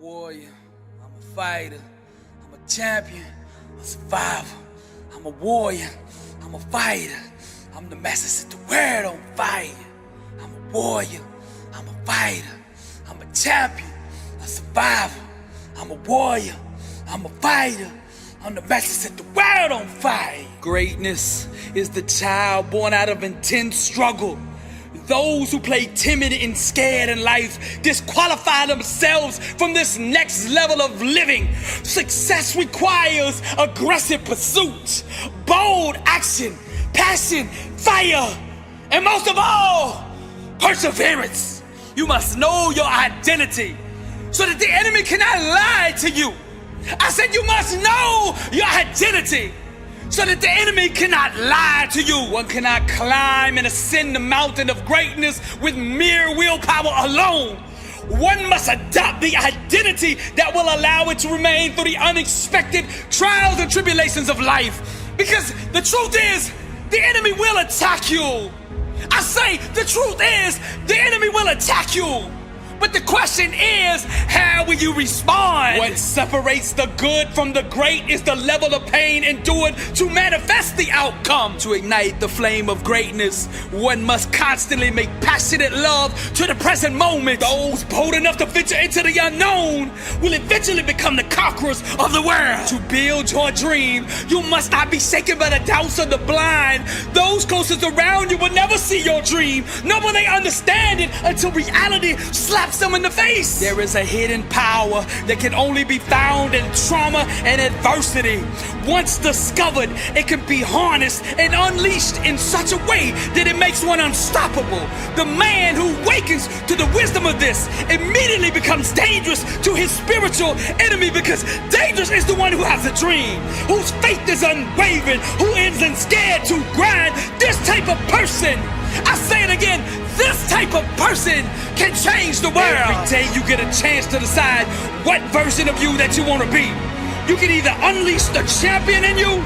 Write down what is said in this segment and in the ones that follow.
warrior, I'm a fighter, I'm a champion, a survivor. I'm a warrior, I'm a fighter, I'm the master set the world on fire. I'm a warrior, I'm a fighter, I'm a champion, a survivor. I'm a warrior, I'm a fighter, I'm the master set the world on fire. Greatness is the child born out of intense struggle. Those who play timid and scared in life disqualify themselves from this next level of living. Success requires aggressive pursuit, bold action, passion, fire, and most of all, perseverance. You must know your identity so that the enemy cannot lie to you. I said you must know your identity so that the enemy cannot lie to you. One cannot climb and ascend the mountain of greatness with mere willpower alone. One must adopt the identity that will allow it to remain through the unexpected trials and tribulations of life. Because the truth is, the enemy will attack you. I say, the truth is, the enemy will attack you. But the question is, how will you respond? What separates the good from the great is the level of pain endured to manifest the outcome. To ignite the flame of greatness, one must constantly make passionate love to the present moment. Those bold enough to venture into the unknown will eventually become the conquerors of the world. To build your dream, you must not be shaken by the doubts of the blind. Those closest around you will never see your dream, nor will they understand it until reality slaps them in the face. There is a hidden power that can only be found in trauma and adversity. Once discovered, it can be harnessed and unleashed in such a way that it makes one unstoppable. The man who wakens to the wisdom of this immediately becomes dangerous to his spiritual enemy, because dangerous is the one who has a dream, whose faith is unwavering, who isn't scared to grind. This type of person, I say it again, this type of person can change the world. Every day you get a chance to decide what version of you that you want to be. You can either unleash the champion in you,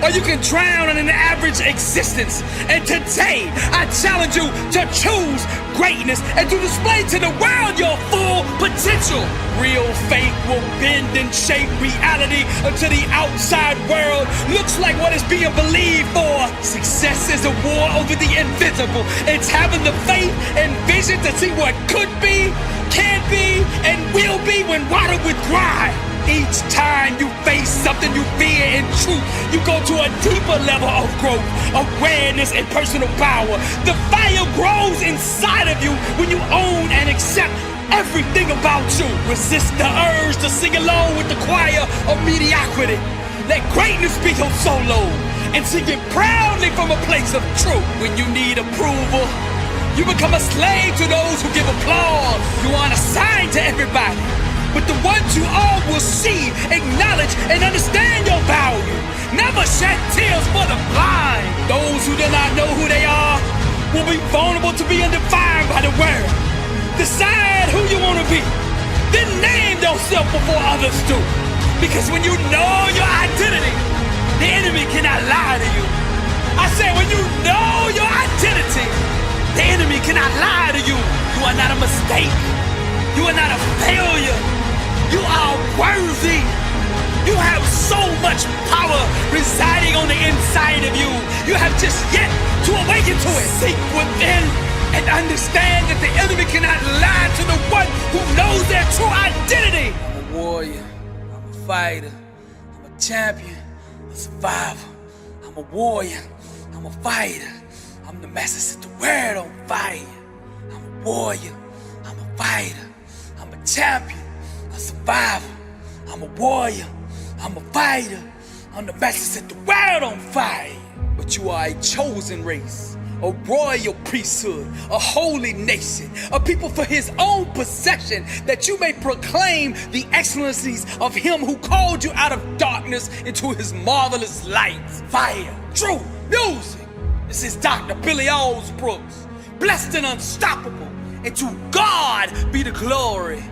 or you can drown in an average existence. And today, I challenge you to choose greatness and to display to the world your full potential. Real faith will bend and shape reality until the outside world looks like what is being believed for. Success is a war over the invisible. It's having the faith and vision to see what could be, can be, and will be when watered with pride. Each time you face something you fear in truth, you go to a deeper level of growth, awareness, and personal power. The fire grows inside of you when you own and accept everything about you. Resist the urge to sing along with the choir of mediocrity. Let greatness be your solo, and sing it proudly from a place of truth. When you need approval, you become a slave to those who give applause. You aren't assigned to everybody, but the ones you all will see, acknowledge, and understand your value. Never shed tears for the blind. Those who do not know who they are will be vulnerable to being defined by the world. Decide who you want to be, then name yourself before others do. Because when you know your identity, the enemy cannot lie to you. I say, when you know your identity, the enemy cannot lie to you. You are not a mistake. You are not a failure. You are worthy. You have so much power residing on the inside of you. You have just yet to awaken to it. Seek within and understand that the enemy cannot lie to the one who knows their true identity. I'm a warrior, I'm a fighter, I'm a champion, a survivor. I'm a warrior, I'm a fighter, I'm the master set the world on fire. I'm a warrior, I'm a fighter, I'm a champion, a survivor. I'm a warrior, I'm a fighter, I'm the master set the world on fire. But you are a chosen race, a royal priesthood, a holy nation, a people for his own possession, that you may proclaim the excellencies of him who called you out of darkness into his marvelous light. Fire, truth, music. This is Dr. Billy Allsbrooks, blessed and unstoppable, and to God be the glory.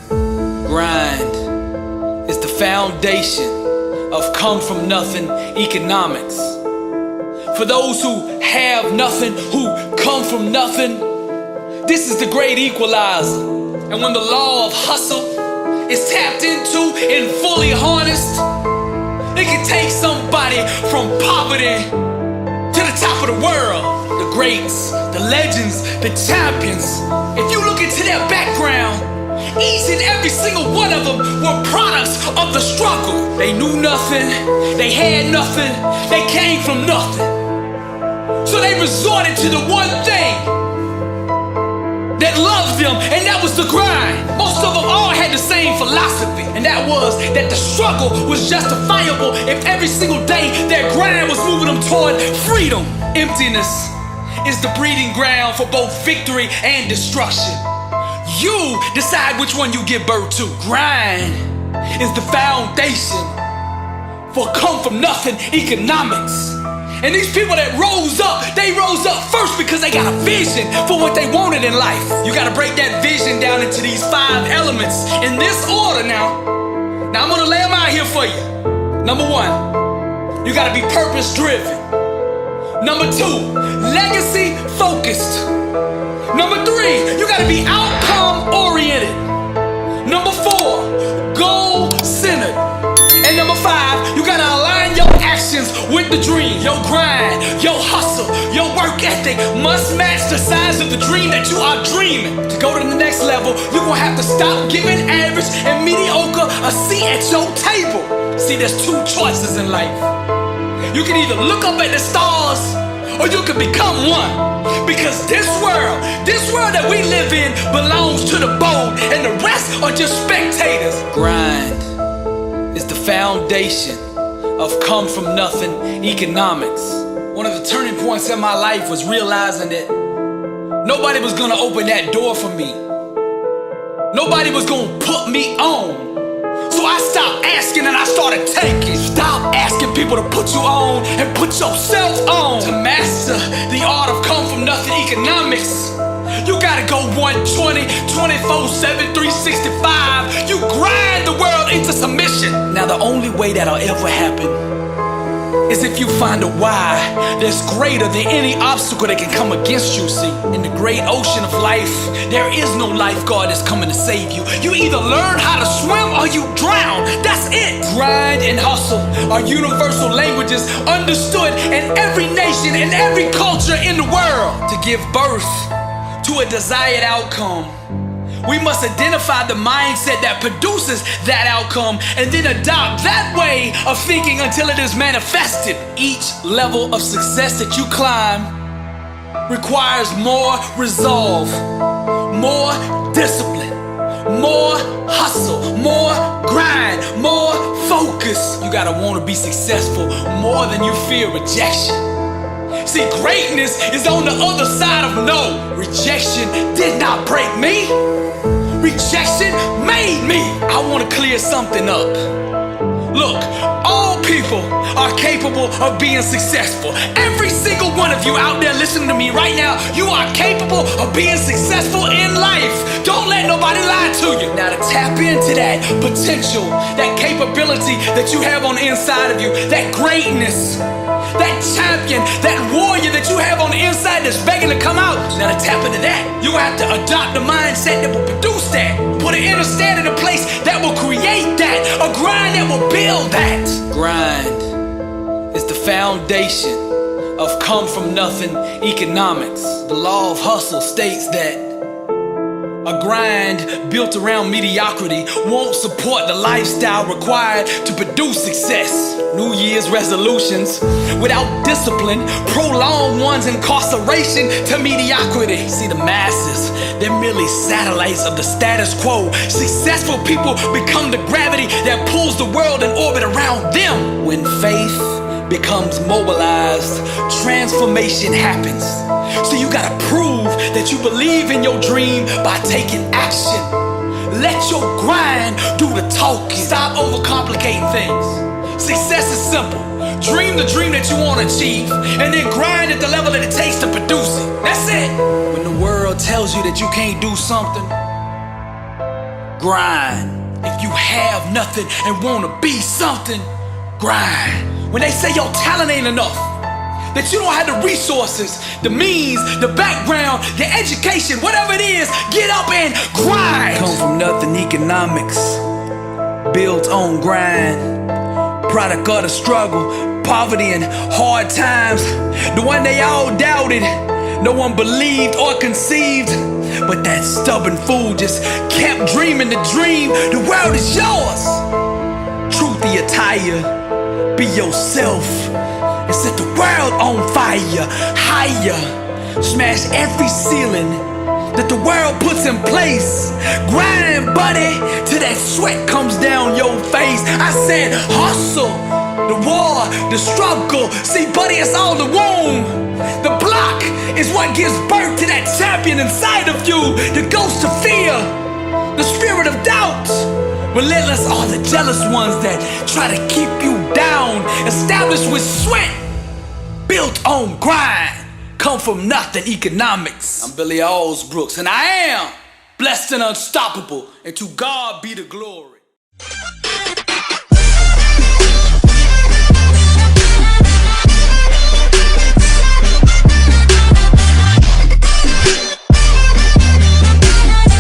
Grind is the foundation of come from nothing economics. For those who have nothing, who come from nothing, this is the great equalizer. And when the law of hustle is tapped into and fully harnessed, it can take somebody from poverty to the top of the world. The greats, the legends, the champions. If you look into their background, each and every single one of them were products of the struggle. They knew nothing, they had nothing, they came from nothing. So they resorted to the one thing that loved them, and that was the grind. Most of them all had the same philosophy, and that was that the struggle was justifiable if every single day their grind was moving them toward freedom. Emptiness is the breeding ground for both victory and destruction. You decide which one you give birth to. Grind is the foundation for come from nothing economics. And these people that rose up, they rose up first because they got a vision for what they wanted in life. You gotta break that vision down into these 5 elements in this order now. Now I'm gonna lay them out here for you. Number 1, you gotta be purpose driven. Number 2, legacy focused. Number 3, you gotta be outcome oriented. Number 4, goal centered. And number 5, you gotta align your actions with the dream. Your grind, your hustle, your work ethic must match the size of the dream that you are dreaming. To go to the next level, you're gonna have to stop giving average and mediocre a seat at your table. See, there's 2 choices in life. You can either look up at the stars or you can become one. Because this world that we live in belongs to the bold, and the rest are just spectators. Grind is the foundation of come from nothing economics. One of the turning points in my life was realizing that nobody was gonna open that door for me. Nobody was gonna put me on. So I stopped asking and I started taking. Stop asking people to put you on and put yourself on. To master the art of come from nothing economics, you gotta go 120, 24/7, 365. You grind the world into submission. Now the only way that'll ever happen is if you find a why that's greater than any obstacle that can come against you. See, in the great ocean of life, there is no lifeguard that's coming to save you. You either learn how to swim or you drown. That's it. Grind and hustle are universal languages understood in every nation and every culture in the world. To give birth to a desired outcome, we must identify the mindset that produces that outcome and then adopt that way of thinking until it is manifested. Each level of success that you climb requires more resolve, more discipline, more hustle, more grind, more focus. You gotta wanna be successful more than you fear rejection. See, greatness is on the other side of no. Rejection did not break me. Rejection made me. I want to clear something up. Look, all people are capable of being successful. Every single one of you out there listening to me right now, you are capable of being successful in life. Don't let nobody lie to you. Now to tap into that potential, that capability that you have on the inside of you, that greatness, that champion, that warrior that you have on the inside that's begging to come out. Now to tap into that, you have to adopt the mindset that will produce that. Put an inner stand in a place that will create that. A grind that will build that. Grind is the foundation of come from nothing economics. The law of hustle states that a grind built around mediocrity won't support the lifestyle required to produce success. New Year's resolutions without discipline prolong one's incarceration to mediocrity. See, the masses, they're merely satellites of the status quo. Successful people become the gravity that pulls the world in orbit around them. When faith becomes mobilized, transformation happens. So you gotta prove that you believe in your dream by taking action. Let your grind do the talking. Stop overcomplicating things. Success is simple. Dream the dream that you want to achieve, and then grind at the level that it takes to produce it. That's it. When the world tells you that you can't do something, grind. If you have nothing and want to be something, grind. When they say your talent ain't enough, that you don't have the resources, the means, the background, the education, whatever it is, get up and grind. Come from nothing economics, built on grind, product of the struggle, poverty and hard times, the one they all doubted, no one believed or conceived. But that stubborn fool just kept dreaming the dream. The world is yours. Truth the attire. Be yourself and set the world on fire. Higher. Smash every ceiling that the world puts in place. Grind, buddy, till that sweat comes down your face. I said hustle. The war, the struggle. See, buddy, it's all the womb. The block is what gives birth to that champion inside of you. The ghost of fear, the spirit of doubt. Relentless are the jealous ones that try to keep you down. Established with sweat, built on grind. Come from nothing economics. I'm Billy Allsbrooks, and I am blessed and unstoppable. And to God be the glory.